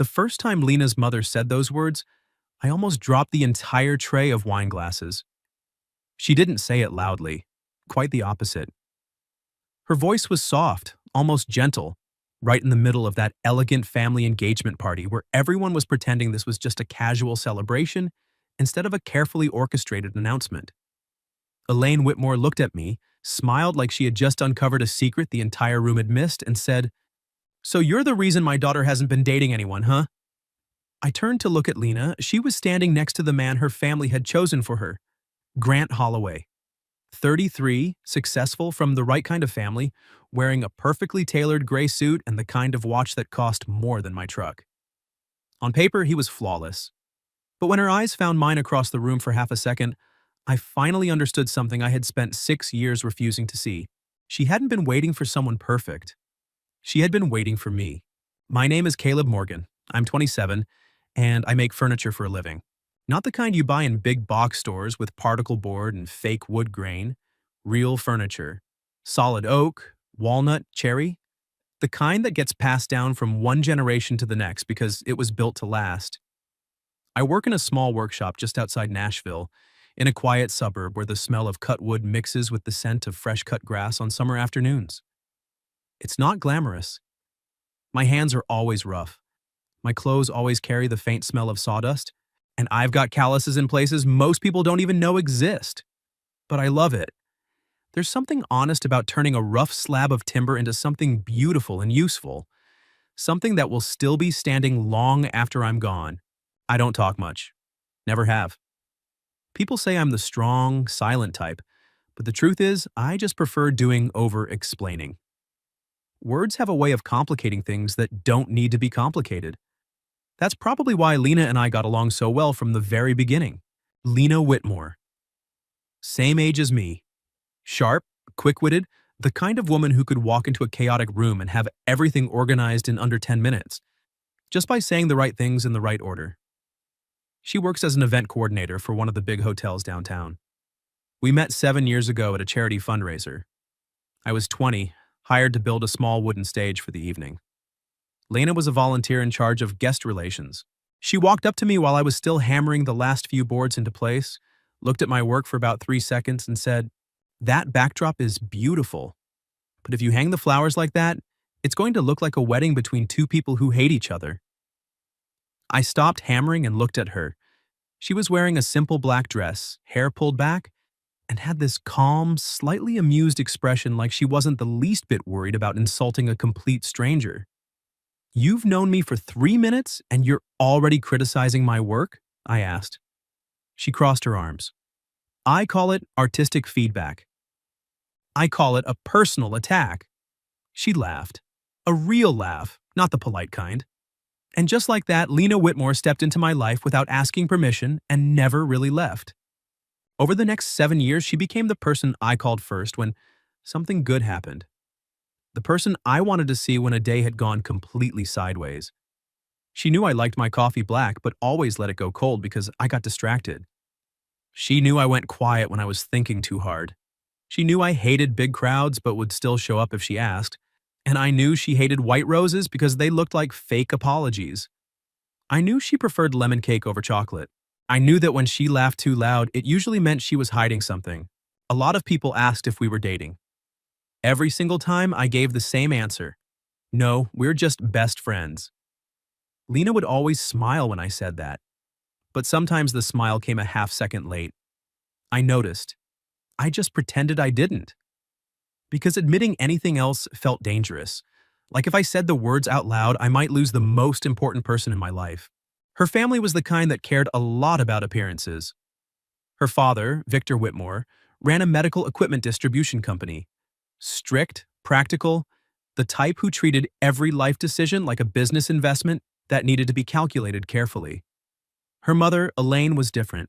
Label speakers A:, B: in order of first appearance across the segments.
A: The first time Lena's mother said those words, I almost dropped the entire tray of wine glasses. She didn't say it loudly, quite the opposite. Her voice was soft, almost gentle, right in the middle of that elegant family engagement party where everyone was pretending this was just a casual celebration instead of a carefully orchestrated announcement. Elaine Whitmore looked at me, smiled like she had just uncovered a secret the entire room had missed, and said, "So you're the reason my daughter hasn't been dating anyone, huh?" I turned to look at Lena. She was standing next to the man her family had chosen for her, Grant Holloway. 33, successful, from the right kind of family, wearing a perfectly tailored gray suit and the kind of watch that cost more than my truck. On paper, he was flawless. But when her eyes found mine across the room for half a second, I finally understood something I had spent 6 years refusing to see. She hadn't been waiting for someone perfect. She had been waiting for me. My name is Caleb Morgan. I'm 27, and I make furniture for a living. Not the kind you buy in big box stores with particle board and fake wood grain. Real furniture. Solid oak, walnut, cherry. The kind that gets passed down from one generation to the next because it was built to last. I work in a small workshop just outside Nashville, in a quiet suburb where the smell of cut wood mixes with the scent of fresh cut grass on summer afternoons. It's not glamorous. My hands are always rough. My clothes always carry the faint smell of sawdust, and I've got calluses in places most people don't even know exist. But I love it. There's something honest about turning a rough slab of timber into something beautiful and useful. Something that will still be standing long after I'm gone. I don't talk much. Never have. People say I'm the strong, silent type, but the truth is, I just prefer doing over-explaining. Words have a way of complicating things that don't need to be complicated. That's probably why Lena and I got along so well from the very beginning. Lena Whitmore. Same age as me. Sharp, quick-witted, the kind of woman who could walk into a chaotic room and have everything organized in under 10 minutes, just by saying the right things in the right order. She works as an event coordinator for one of the big hotels downtown. We met 7 years ago at a charity fundraiser. I was 20, hired to build a small wooden stage for the evening. Lena was a volunteer in charge of guest relations. She walked up to me while I was still hammering the last few boards into place, looked at my work for about 3 seconds, and said, "That backdrop is beautiful. But if you hang the flowers like that, it's going to look like a wedding between two people who hate each other." I stopped hammering and looked at her. She was wearing a simple black dress, hair pulled back, and had this calm, slightly amused expression like she wasn't the least bit worried about insulting a complete stranger. "You've known me for 3 minutes and you're already criticizing my work?" I asked. She crossed her arms. "I call it artistic feedback. I call it a personal attack." She laughed. A real laugh, not the polite kind. And just like that, Lena Whitmore stepped into my life without asking permission and never really left. Over the next 7 years, she became the person I called first when something good happened. The person I wanted to see when a day had gone completely sideways. She knew I liked my coffee black, but always let it go cold because I got distracted. She knew I went quiet when I was thinking too hard. She knew I hated big crowds but would still show up if she asked. And I knew she hated white roses because they looked like fake apologies. I knew she preferred lemon cake over chocolate. I knew that when she laughed too loud, it usually meant she was hiding something. A lot of people asked if we were dating. Every single time, I gave the same answer. No, we're just best friends. Lena would always smile when I said that. But sometimes the smile came a half-second late. I noticed. I just pretended I didn't. Because admitting anything else felt dangerous. Like if I said the words out loud, I might lose the most important person in my life. Her family was the kind that cared a lot about appearances. Her father, Victor Whitmore, ran a medical equipment distribution company. Strict, practical, the type who treated every life decision like a business investment that needed to be calculated carefully. Her mother, Elaine, was different.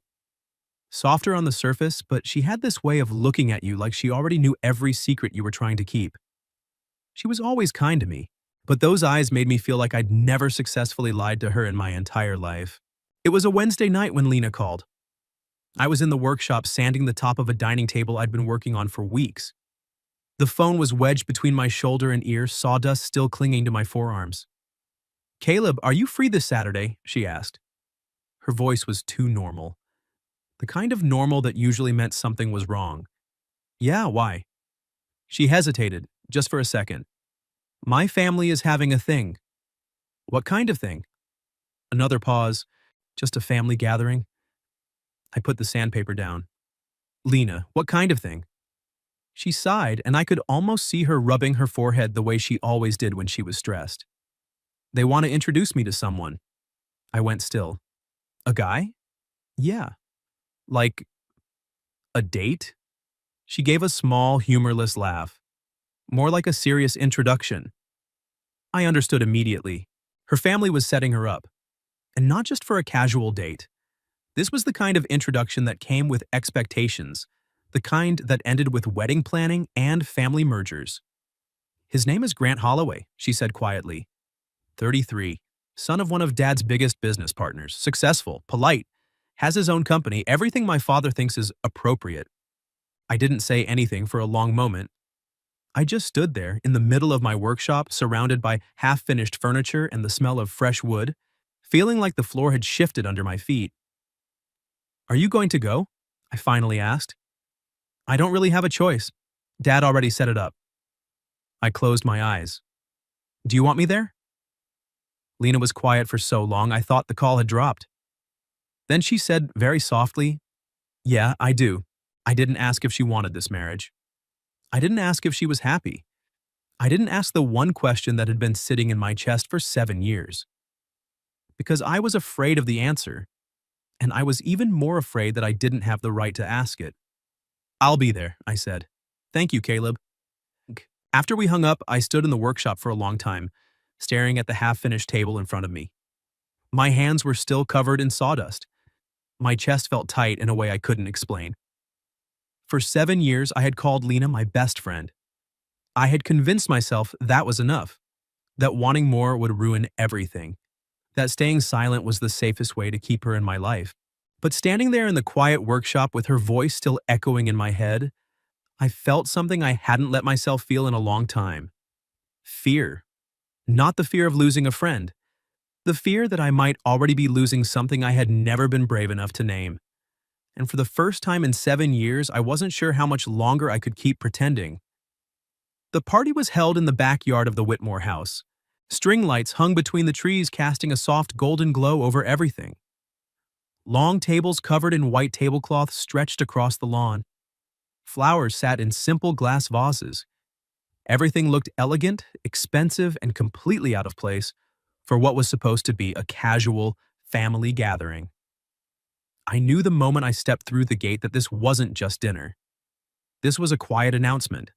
A: Softer on the surface, but she had this way of looking at you like she already knew every secret you were trying to keep. She was always kind to me, but those eyes made me feel like I'd never successfully lied to her in my entire life. It was a Wednesday night when Lena called. I was in the workshop sanding the top of a dining table I'd been working on for weeks. The phone was wedged between my shoulder and ear, sawdust still clinging to my forearms. Caleb, are you free this Saturday? She asked. Her voice was too normal. The kind of normal that usually meant something was wrong. Yeah, why? She hesitated, just for a second. My family is having a thing. What kind of thing? Another pause. Just a family gathering. I put the sandpaper down. Lena, what kind of thing? She sighed, and I could almost see her rubbing her forehead the way she always did when she was stressed. They want to introduce me to someone. I went still. A guy? Yeah. Like a date? She gave a small, humorless laugh. More like a serious introduction. I understood immediately. Her family was setting her up. And not just for a casual date. This was the kind of introduction that came with expectations, the kind that ended with wedding planning and family mergers. His name is Grant Holloway, she said quietly. 33, son of one of Dad's biggest business partners, successful, polite, has his own company, everything my father thinks is appropriate. I didn't say anything for a long moment. I just stood there in the middle of my workshop, surrounded by half-finished furniture and the smell of fresh wood, feeling like the floor had shifted under my feet. Are you going to go? I finally asked. I don't really have a choice. Dad already set it up. I closed my eyes. Do you want me there? Lena was quiet for so long I thought the call had dropped. Then she said very softly, Yeah, I do. I didn't ask if she wanted this marriage. I didn't ask if she was happy. I didn't ask the one question that had been sitting in my chest for 7 years. Because I was afraid of the answer, and I was even more afraid that I didn't have the right to ask it. I'll be there, I said. Thank you, Caleb. After we hung up, I stood in the workshop for a long time, staring at the half-finished table in front of me. My hands were still covered in sawdust. My chest felt tight in a way I couldn't explain. For 7 years, I had called Lena my best friend. I had convinced myself that was enough, that wanting more would ruin everything, that staying silent was the safest way to keep her in my life. But standing there in the quiet workshop with her voice still echoing in my head, I felt something I hadn't let myself feel in a long time. Fear. Not the fear of losing a friend. The fear that I might already be losing something I had never been brave enough to name. And for the first time in 7 years, I wasn't sure how much longer I could keep pretending. The party was held in the backyard of the Whitmore house. String lights hung between the trees, casting a soft golden glow over everything. Long tables covered in white tablecloth stretched across the lawn. Flowers sat in simple glass vases. Everything looked elegant, expensive, and completely out of place for what was supposed to be a casual family gathering. I knew the moment I stepped through the gate that this wasn't just dinner. This was a quiet announcement.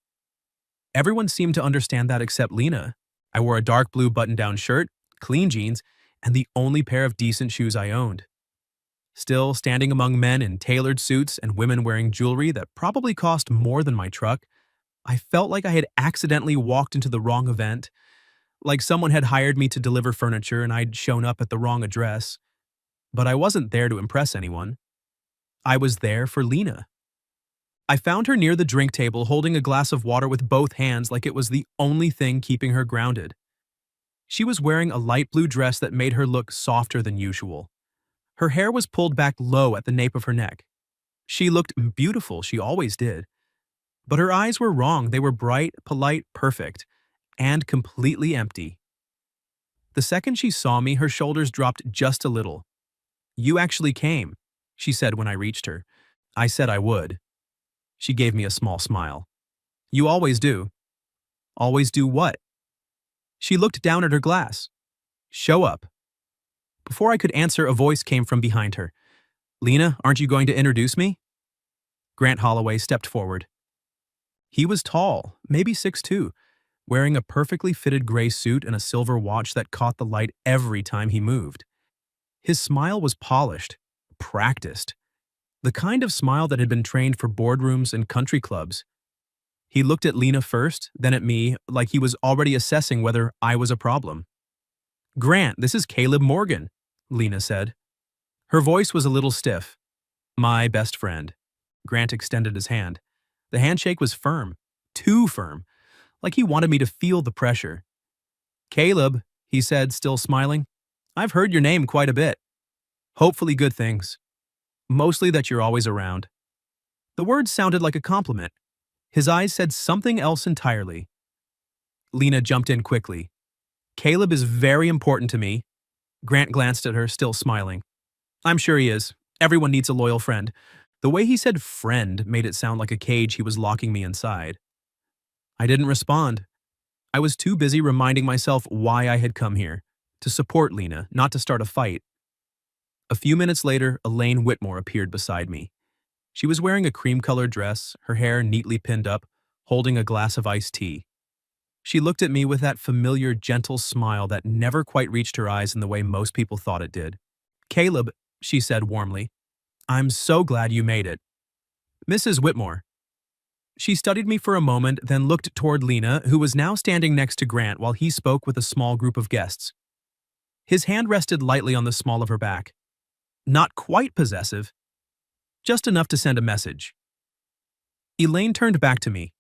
A: Everyone seemed to understand that except Lena. I wore a dark blue button-down shirt, clean jeans, and the only pair of decent shoes I owned. Still, standing among men in tailored suits and women wearing jewelry that probably cost more than my truck, I felt like I had accidentally walked into the wrong event, like someone had hired me to deliver furniture and I'd shown up at the wrong address. But I wasn't there to impress anyone. I was there for Lena. I found her near the drink table holding a glass of water with both hands like it was the only thing keeping her grounded. She was wearing a light blue dress that made her look softer than usual. Her hair was pulled back low at the nape of her neck. She looked beautiful, she always did. But her eyes were wrong. They were bright, polite, perfect, and completely empty. The second she saw me, her shoulders dropped just a little. You actually came, she said when I reached her. I said I would. She gave me a small smile. You always do. Always do what? She looked down at her glass. Show up. Before I could answer, a voice came from behind her. Lena, aren't you going to introduce me? Grant Holloway stepped forward. He was tall, maybe 6'2", wearing a perfectly fitted gray suit and a silver watch that caught the light every time he moved. His smile was polished, practiced, the kind of smile that had been trained for boardrooms and country clubs. He looked at Lena first, then at me, like he was already assessing whether I was a problem. Grant, this is Caleb Morgan, Lena said. Her voice was a little stiff. My best friend. Grant extended his hand. The handshake was firm, too firm, like he wanted me to feel the pressure. Caleb, he said, still smiling. I've heard your name quite a bit. Hopefully good things. Mostly that you're always around. The words sounded like a compliment. His eyes said something else entirely. Lena jumped in quickly. Caleb is very important to me. Grant glanced at her, still smiling. I'm sure he is. Everyone needs a loyal friend. The way he said friend made it sound like a cage he was locking me inside. I didn't respond. I was too busy reminding myself why I had come here. To support Lena, not to start a fight. A few minutes later, Elaine Whitmore appeared beside me. She was wearing a cream-colored dress, her hair neatly pinned up, holding a glass of iced tea. She looked at me with that familiar, gentle smile that never quite reached her eyes in the way most people thought it did. Caleb, she said warmly, I'm so glad you made it. Mrs. Whitmore. She studied me for a moment, then looked toward Lena, who was now standing next to Grant while he spoke with a small group of guests. His hand rested lightly on the small of her back. Not quite possessive, just enough to send a message. Elaine turned back to me.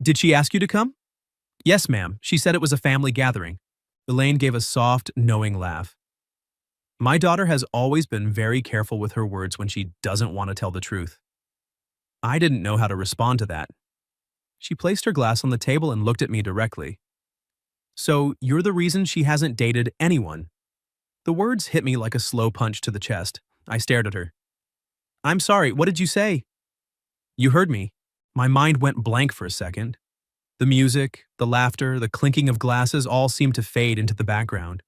A: Did she ask you to come? Yes, ma'am. She said it was a family gathering. Elaine gave a soft, knowing laugh. My daughter has always been very careful with her words when she doesn't want to tell the truth. I didn't know how to respond to that. She placed her glass on the table and looked at me directly. So, you're the reason she hasn't dated anyone? The words hit me like a slow punch to the chest. I stared at her. I'm sorry, what did you say? You heard me. My mind went blank for a second. The music, the laughter, the clinking of glasses all seemed to fade into the background.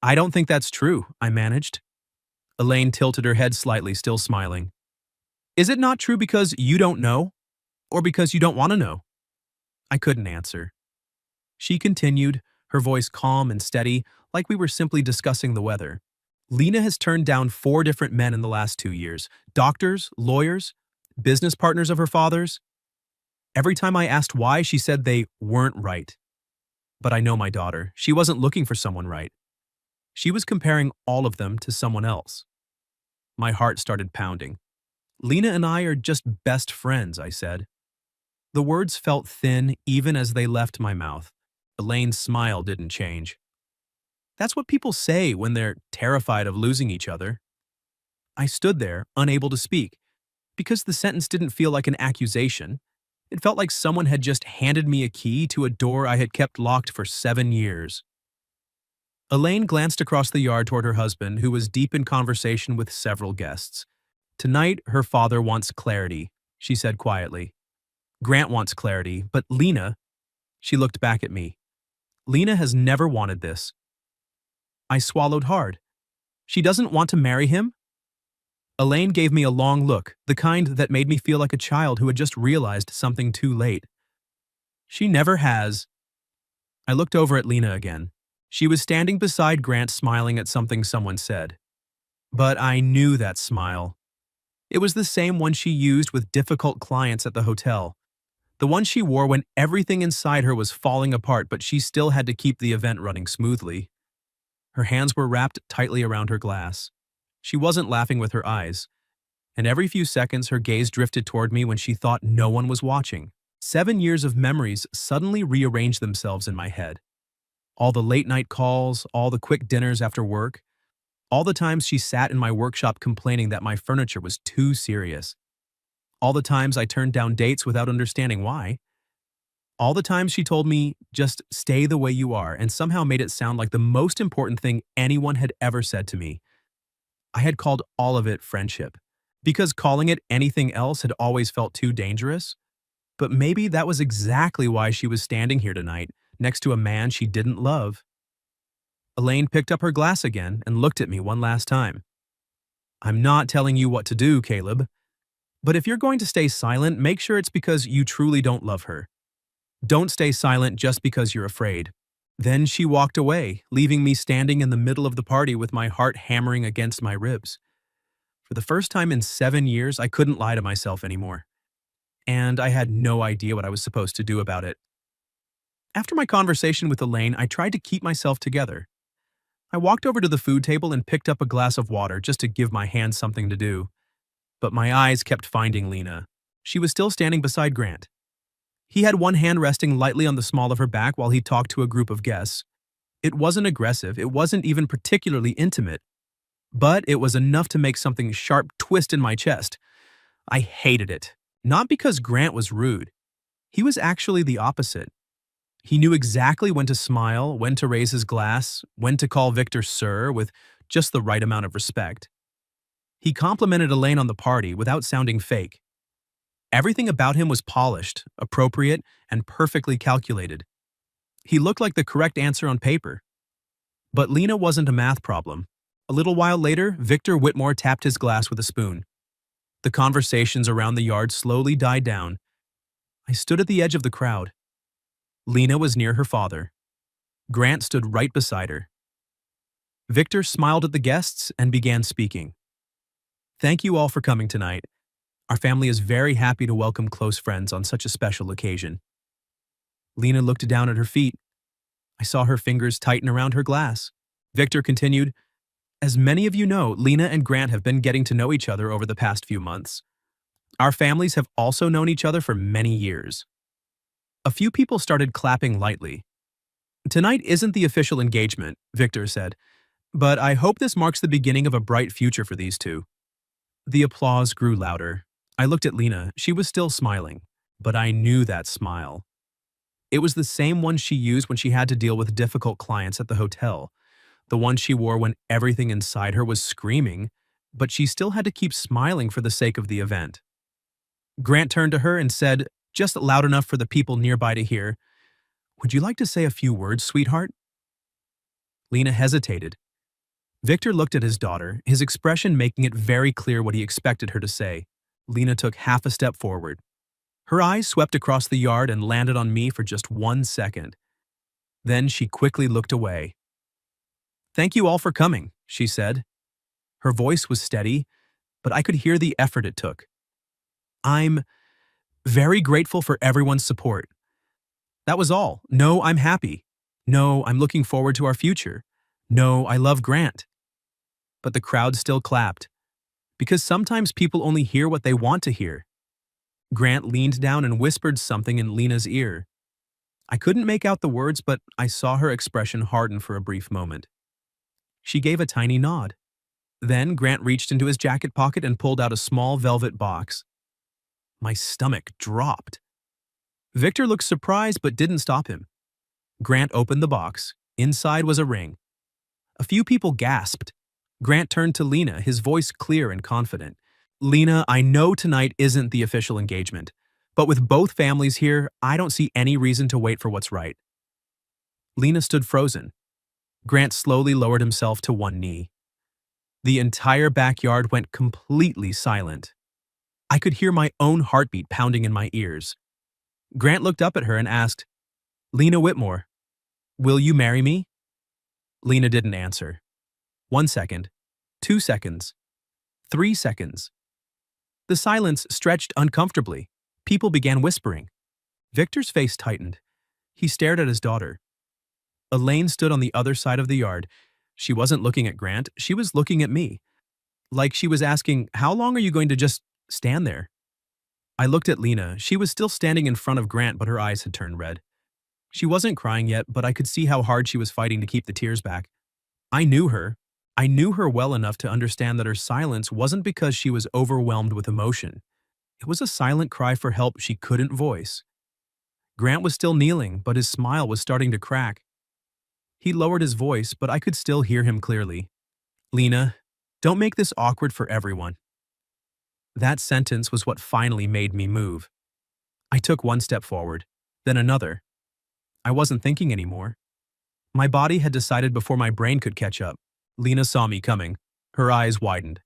A: I don't think that's true, I managed. Elaine tilted her head slightly, still smiling. Is it not true because you don't know? Or because you don't want to know? I couldn't answer. She continued, her voice calm and steady, like we were simply discussing the weather. Lena has turned down 4 different men in the last 2 years. Doctors, lawyers, business partners of her father's. Every time I asked why, she said they weren't right. But I know my daughter. She wasn't looking for someone right. She was comparing all of them to someone else. My heart started pounding. Lena and I are just best friends, I said. The words felt thin even as they left my mouth. Elaine's smile didn't change. That's what people say when they're terrified of losing each other. I stood there, unable to speak, because the sentence didn't feel like an accusation. It felt like someone had just handed me a key to a door I had kept locked for 7 years. Elaine glanced across the yard toward her husband, who was deep in conversation with several guests. Tonight, her father wants clarity, she said quietly. Grant wants clarity, but Lena, she looked back at me. Lena has never wanted this. I swallowed hard. She doesn't want to marry him? Elaine gave me a long look, the kind that made me feel like a child who had just realized something too late. She never has. I looked over at Lena again. She was standing beside Grant, smiling at something someone said. But I knew that smile. It was the same one she used with difficult clients at the hotel. The one she wore when everything inside her was falling apart, but she still had to keep the event running smoothly. Her hands were wrapped tightly around her glass. She wasn't laughing with her eyes, and every few seconds her gaze drifted toward me when she thought no one was watching. 7 years of memories suddenly rearranged themselves in my head. All the late-night calls, all the quick dinners after work, all the times she sat in my workshop complaining that my furniture was too serious. All the times I turned down dates without understanding why. All the times she told me, just stay the way you are, and somehow made it sound like the most important thing anyone had ever said to me. I had called all of it friendship, because calling it anything else had always felt too dangerous. But maybe that was exactly why she was standing here tonight, next to a man she didn't love. Elaine picked up her glass again and looked at me one last time. I'm not telling you what to do, Caleb. But if you're going to stay silent, make sure it's because you truly don't love her. Don't stay silent just because you're afraid. Then she walked away, leaving me standing in the middle of the party with my heart hammering against my ribs. For the first time in 7 years, I couldn't lie to myself anymore. And I had no idea what I was supposed to do about it. After my conversation with Elaine, I tried to keep myself together. I walked over to the food table and picked up a glass of water just to give my hands something to do. But my eyes kept finding Lena. She was still standing beside Grant. He had one hand resting lightly on the small of her back while he talked to a group of guests. It wasn't aggressive, it wasn't even particularly intimate, but it was enough to make something sharp twist in my chest. I hated it. Not because Grant was rude. He was actually the opposite. He knew exactly when to smile, when to raise his glass, when to call Victor sir with just the right amount of respect. He complimented Elaine on the party without sounding fake. Everything about him was polished, appropriate, and perfectly calculated. He looked like the correct answer on paper. But Lena wasn't a math problem. A little while later, Victor Whitmore tapped his glass with a spoon. The conversations around the yard slowly died down. I stood at the edge of the crowd. Lena was near her father. Grant stood right beside her. Victor smiled at the guests and began speaking. Thank you all for coming tonight. Our family is very happy to welcome close friends on such a special occasion. Lena looked down at her feet. I saw her fingers tighten around her glass. Victor continued, as many of you know, Lena and Grant have been getting to know each other over the past few months. Our families have also known each other for many years. A few people started clapping lightly. Tonight isn't the official engagement, Victor said, but I hope this marks the beginning of a bright future for these two. The applause grew louder. I looked at Lena. She was still smiling, but I knew that smile. It was the same one she used when she had to deal with difficult clients at the hotel, the one she wore when everything inside her was screaming, but she still had to keep smiling for the sake of the event. Grant turned to her and said, just loud enough for the people nearby to hear, would you like to say a few words, sweetheart? Lena hesitated. Victor looked at his daughter, his expression making it very clear what he expected her to say. Lena took half a step forward. Her eyes swept across the yard and landed on me for just 1 second. Then she quickly looked away. Thank you all for coming, she said. Her voice was steady, but I could hear the effort it took. I'm very grateful for everyone's support. That was all. No, I'm happy. No, I'm looking forward to our future. No, I love Grant. But the crowd still clapped, because sometimes people only hear what they want to hear. Grant leaned down and whispered something in Lena's ear. I couldn't make out the words, but I saw her expression harden for a brief moment. She gave a tiny nod. Then Grant reached into his jacket pocket and pulled out a small velvet box. My stomach dropped. Victor looked surprised but didn't stop him. Grant opened the box. Inside was a ring. A few people gasped. Grant turned to Lena, his voice clear and confident. Lena, I know tonight isn't the official engagement, but with both families here, I don't see any reason to wait for what's right. Lena stood frozen. Grant slowly lowered himself to one knee. The entire backyard went completely silent. I could hear my own heartbeat pounding in my ears. Grant looked up at her and asked, Lena Whitmore, will you marry me? Lena didn't answer. 1 second, 2 seconds, 3 seconds. The silence stretched uncomfortably. People began whispering. Victor's face tightened. He stared at his daughter. Elaine stood on the other side of the yard. She wasn't looking at Grant, she was looking at me. Like she was asking, how long are you going to just stand there? I looked at Lena. She was still standing in front of Grant, but her eyes had turned red. She wasn't crying yet, but I could see how hard she was fighting to keep the tears back. I knew her. I knew her well enough to understand that her silence wasn't because she was overwhelmed with emotion. It was a silent cry for help she couldn't voice. Grant was still kneeling, but his smile was starting to crack. He lowered his voice, but I could still hear him clearly. Lena, don't make this awkward for everyone. That sentence was what finally made me move. I took 1 step forward, then another. I wasn't thinking anymore. My body had decided before my brain could catch up. Lena saw me coming. Her eyes widened.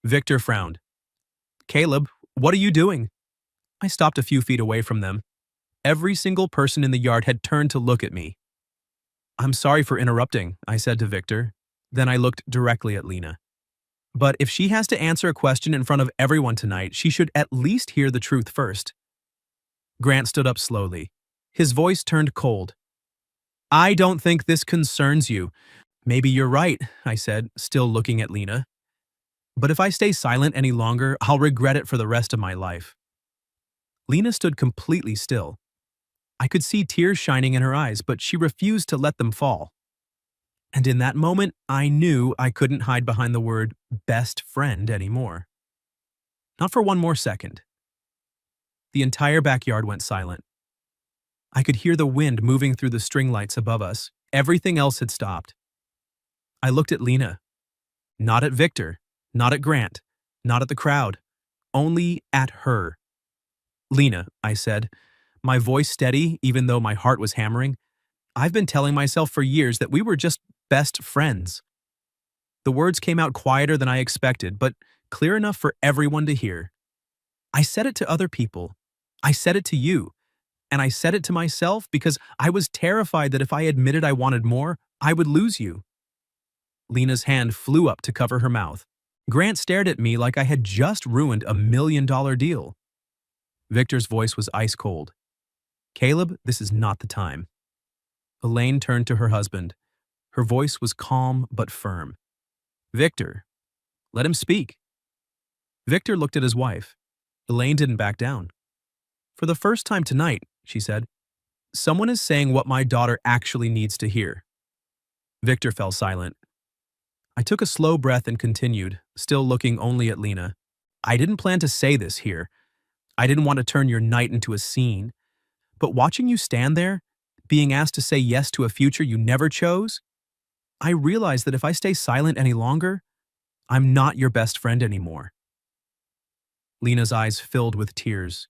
A: Victor frowned. Caleb, what are you doing? I stopped a few feet away from them. Every single person in the yard had turned to look at me. I'm sorry for interrupting, I said to Victor. Then I looked directly at Lena. But if she has to answer a question in front of everyone tonight, she should at least hear the truth first. Grant stood up slowly. His voice turned cold. I don't think this concerns you. Maybe you're right, I said, still looking at Lena. But if I stay silent any longer, I'll regret it for the rest of my life. Lena stood completely still. I could see tears shining in her eyes, but she refused to let them fall. And in that moment, I knew I couldn't hide behind the word best friend anymore. Not for one more second. The entire backyard went silent. I could hear the wind moving through the string lights above us. Everything else had stopped. I looked at Lena. Not at Victor, not at Grant, not at the crowd. Only at her. Lena, I said, my voice steady even though my heart was hammering. I've been telling myself for years that we were just best friends. The words came out quieter than I expected, but clear enough for everyone to hear. I said it to other people. I said it to you. And I said it to myself because I was terrified that if I admitted I wanted more, I would lose you. Lena's hand flew up to cover her mouth. Grant stared at me like I had just ruined $1 million deal. Victor's voice was ice cold. Caleb, this is not the time. Elaine turned to her husband. Her voice was calm but firm. Victor, let him speak. Victor looked at his wife. Elaine didn't back down. For the first time tonight, she said, someone is saying what my daughter actually needs to hear. Victor fell silent. I took a slow breath and continued, still looking only at Lena. I didn't plan to say this here. I didn't want to turn your night into a scene. But watching you stand there, being asked to say yes to a future you never chose, I realized that if I stay silent any longer, I'm not your best friend anymore. Lena's eyes filled with tears.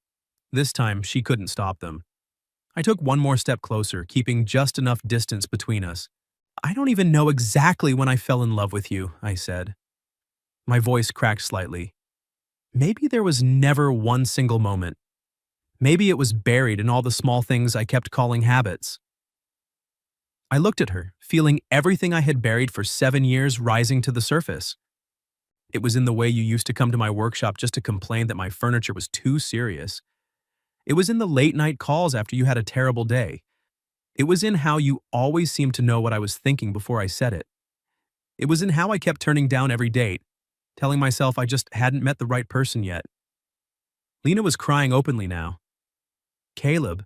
A: This time, she couldn't stop them. I took one more step closer, keeping just enough distance between us. I don't even know exactly when I fell in love with you, I said. My voice cracked slightly. Maybe there was never one single moment. Maybe it was buried in all the small things I kept calling habits. I looked at her, feeling everything I had buried for 7 years rising to the surface. It was in the way you used to come to my workshop just to complain that my furniture was too serious. It was in the late-night calls after you had a terrible day. It was in how you always seemed to know what I was thinking before I said it. It was in how I kept turning down every date, telling myself I just hadn't met the right person yet. Lena was crying openly now. Caleb,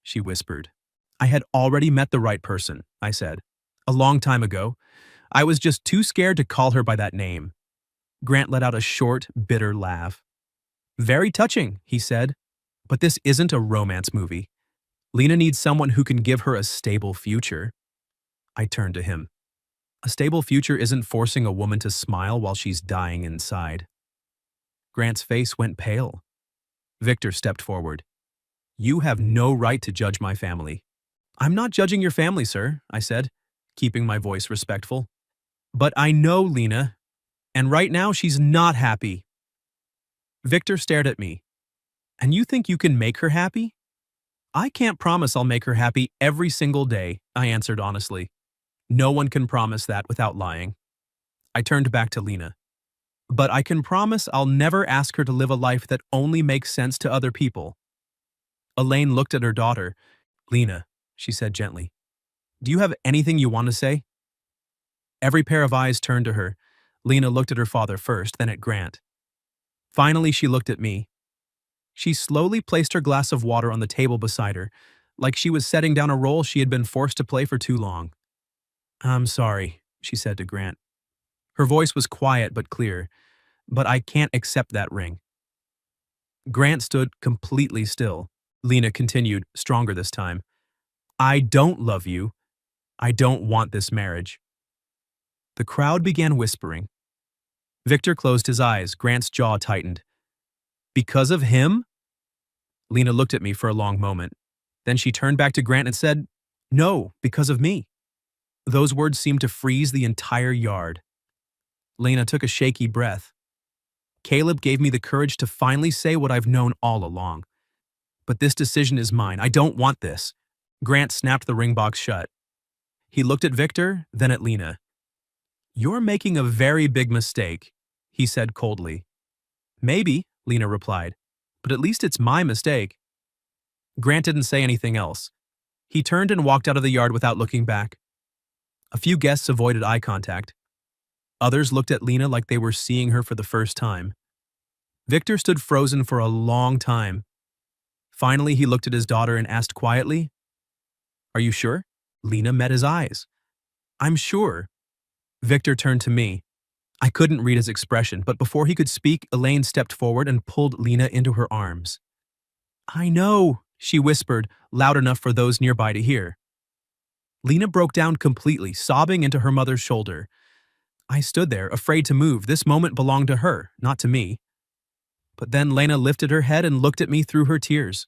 A: she whispered. I had already met the right person, I said. A long time ago. I was just too scared to call her by that name. Grant let out a short, bitter laugh. Very touching, he said. But this isn't a romance movie. Lena needs someone who can give her a stable future. I turned to him. A stable future isn't forcing a woman to smile while she's dying inside. Grant's face went pale. Victor stepped forward. You have no right to judge my family. I'm not judging your family, sir, I said, keeping my voice respectful. But I know Lena, and right now she's not happy. Victor stared at me. And you think you can make her happy? I can't promise I'll make her happy every single day, I answered honestly. No one can promise that without lying. I turned back to Lena. But I can promise I'll never ask her to live a life that only makes sense to other people. Elaine looked at her daughter. Lena, she said gently, do you have anything you want to say? Every pair of eyes turned to her. Lena looked at her father first, then at Grant. Finally, she looked at me. She slowly placed her glass of water on the table beside her, like she was setting down a role she had been forced to play for too long. I'm sorry, she said to Grant. Her voice was quiet but clear, but I can't accept that ring. Grant stood completely still. Lena continued, stronger this time. I don't love you. I don't want this marriage. The crowd began whispering. Victor closed his eyes. Grant's jaw tightened. Because of him? Lena looked at me for a long moment. Then she turned back to Grant and said, no, because of me. Those words seemed to freeze the entire yard. Lena took a shaky breath. Caleb gave me the courage to finally say what I've known all along. But this decision is mine. I don't want this. Grant snapped the ring box shut. He looked at Victor, then at Lena. You're making a very big mistake, he said coldly. Maybe, Lena replied, but at least it's my mistake. Grant didn't say anything else. He turned and walked out of the yard without looking back. A few guests avoided eye contact. Others looked at Lena like they were seeing her for the first time. Victor stood frozen for a long time. Finally, he looked at his daughter and asked quietly, "Are you sure?" Lena met his eyes. "I'm sure." Victor turned to me. I couldn't read his expression, but before he could speak, Elaine stepped forward and pulled Lena into her arms. "I know," she whispered, loud enough for those nearby to hear. Lena broke down completely, sobbing into her mother's shoulder. I stood there, afraid to move. This moment belonged to her, not to me. But then Lena lifted her head and looked at me through her tears.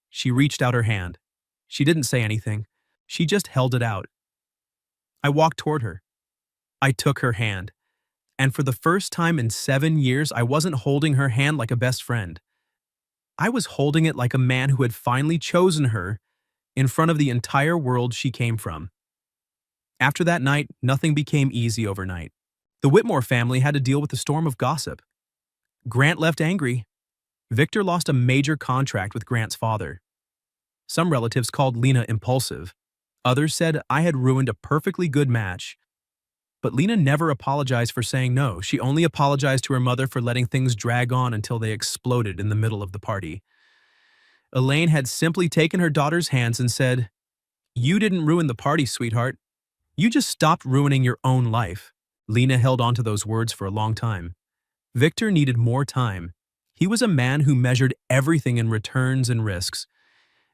A: She reached out her hand. She didn't say anything. She just held it out. I walked toward her. I took her hand. And for the first time in 7 years, I wasn't holding her hand like a best friend. I was holding it like a man who had finally chosen her in front of the entire world she came from. After that night, nothing became easy overnight. The Whitmore family had to deal with a storm of gossip. Grant left angry. Victor lost a major contract with Grant's father. Some relatives called Lena impulsive. Others said I had ruined a perfectly good match. But Lena never apologized for saying no. She only apologized to her mother for letting things drag on until they exploded in the middle of the party. Elaine had simply taken her daughter's hands and said, "You didn't ruin the party, sweetheart. You just stopped ruining your own life." Lena held on to those words for a long time. Victor needed more time. He was a man who measured everything in returns and risks,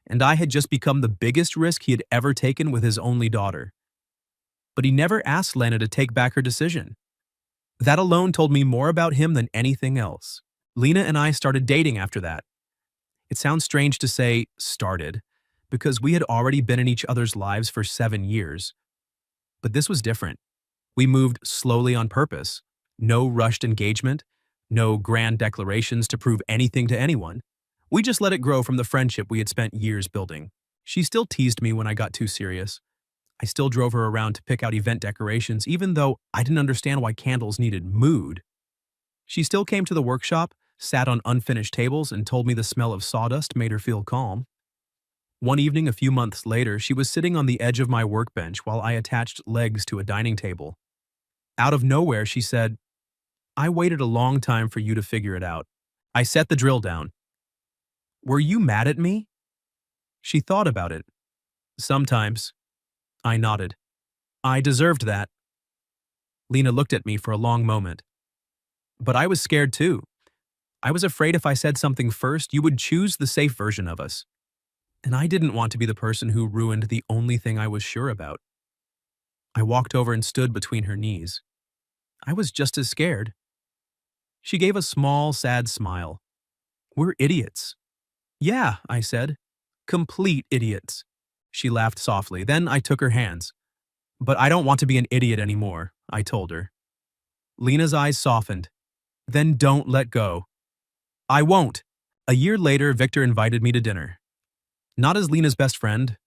A: and I had just become the biggest risk he had ever taken with his only daughter. But he never asked Lena to take back her decision. That alone told me more about him than anything else. Lena and I started dating after that. It sounds strange to say started, because we had already been in each other's lives for 7 years. But this was different. We moved slowly on purpose. No rushed engagement, no grand declarations to prove anything to anyone. We just let it grow from the friendship we had spent years building. She still teased me when I got too serious. I still drove her around to pick out event decorations, even though I didn't understand why candles needed mood. She still came to the workshop, sat on unfinished tables, and told me the smell of sawdust made her feel calm. One evening a few months later, she was sitting on the edge of my workbench while I attached legs to a dining table. Out of nowhere, she said, "I waited a long time for you to figure it out." I set the drill down. "Were you mad at me?" She thought about it. "Sometimes." I nodded. "I deserved that." Lena looked at me for a long moment. But I was scared too. I was afraid if I said something first, you would choose the safe version of us. And I didn't want to be the person who ruined the only thing I was sure about. I walked over and stood between her knees. I was just as scared. She gave a small, sad smile. "We're idiots." "Yeah," I said. "Complete idiots." She laughed softly. Then I took her hands. "But I don't want to be an idiot anymore," I told her. Lena's eyes softened. "Then don't let go." "I won't." A year later, Victor invited me to dinner. Not as Lena's best friend,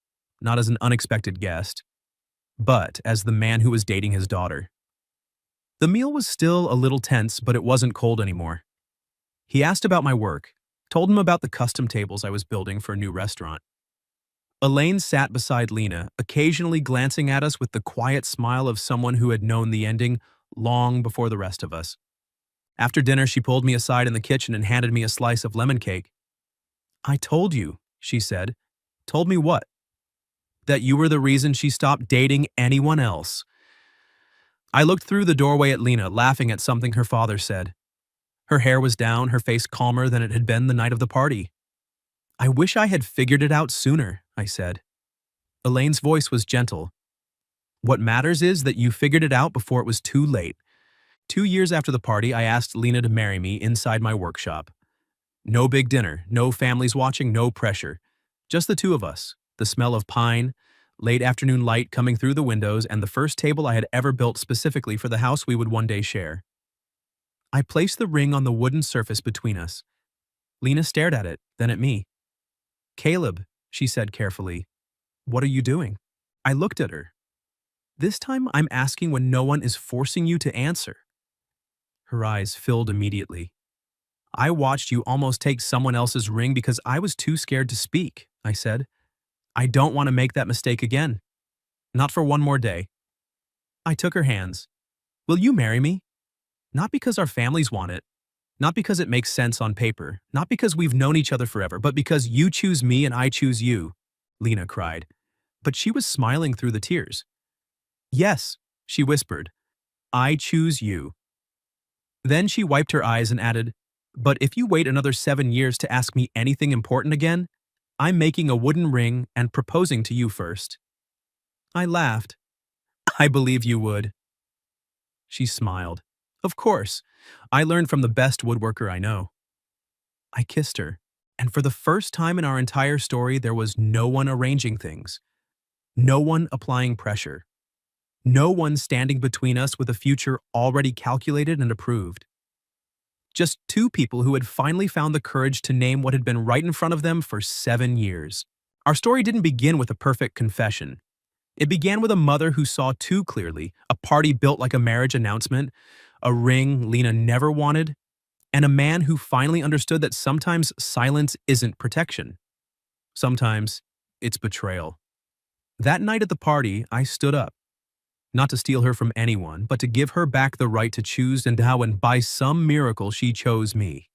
A: not as an unexpected guest, but as the man who was dating his daughter. The meal was still a little tense, but it wasn't cold anymore. He asked about my work, told him about the custom tables I was building for a new restaurant. Elaine sat beside Lena, occasionally glancing at us with the quiet smile of someone who had known the ending long before the rest of us. After dinner, she pulled me aside in the kitchen and handed me a slice of lemon cake. "I told you," she said. "Told me what?" "That you were the reason she stopped dating anyone else." I looked through the doorway at Lena, laughing at something her father said. Her hair was down, her face calmer than it had been the night of the party. "I wish I had figured it out sooner," I said. Elaine's voice was gentle. "What matters is that you figured it out before it was too late." 2 years after the party, I asked Lena to marry me inside my workshop. No big dinner, no families watching, no pressure. Just the two of us, the smell of pine, late afternoon light coming through the windows, and the first table I had ever built specifically for the house we would one day share. I placed the ring on the wooden surface between us. Lena stared at it, then at me. "Caleb," she said carefully, "what are you doing?" I looked at her. "This time I'm asking when no one is forcing you to answer." Her eyes filled immediately. "I watched you almost take someone else's ring because I was too scared to speak," I said. "I don't want to make that mistake again. Not for one more day." I took her hands. "Will you marry me? Not because our families want it. Not because it makes sense on paper, not because we've known each other forever, but because you choose me and I choose you, Lena cried. But she was smiling through the tears. Yes, she whispered, I choose you. Then she wiped her eyes and added, but if you wait another 7 years to ask me anything important again, I'm making a wooden ring and proposing to you first. I laughed. I believe you would. She smiled. Of course. I learned from the best woodworker I know. I kissed her, and for the first time in our entire story, there was no one arranging things, no one applying pressure, no one standing between us with a future already calculated and approved. Just two people who had finally found the courage to name what had been right in front of them for 7 years. Our story didn't begin with a perfect confession. It began with a mother who saw too clearly, a party built like a marriage announcement, a ring Lena never wanted, and a man who finally understood that sometimes silence isn't protection. Sometimes it's betrayal. That night at the party, I stood up, not to steal her from anyone, but to give her back the right to choose, and how, and by some miracle, she chose me.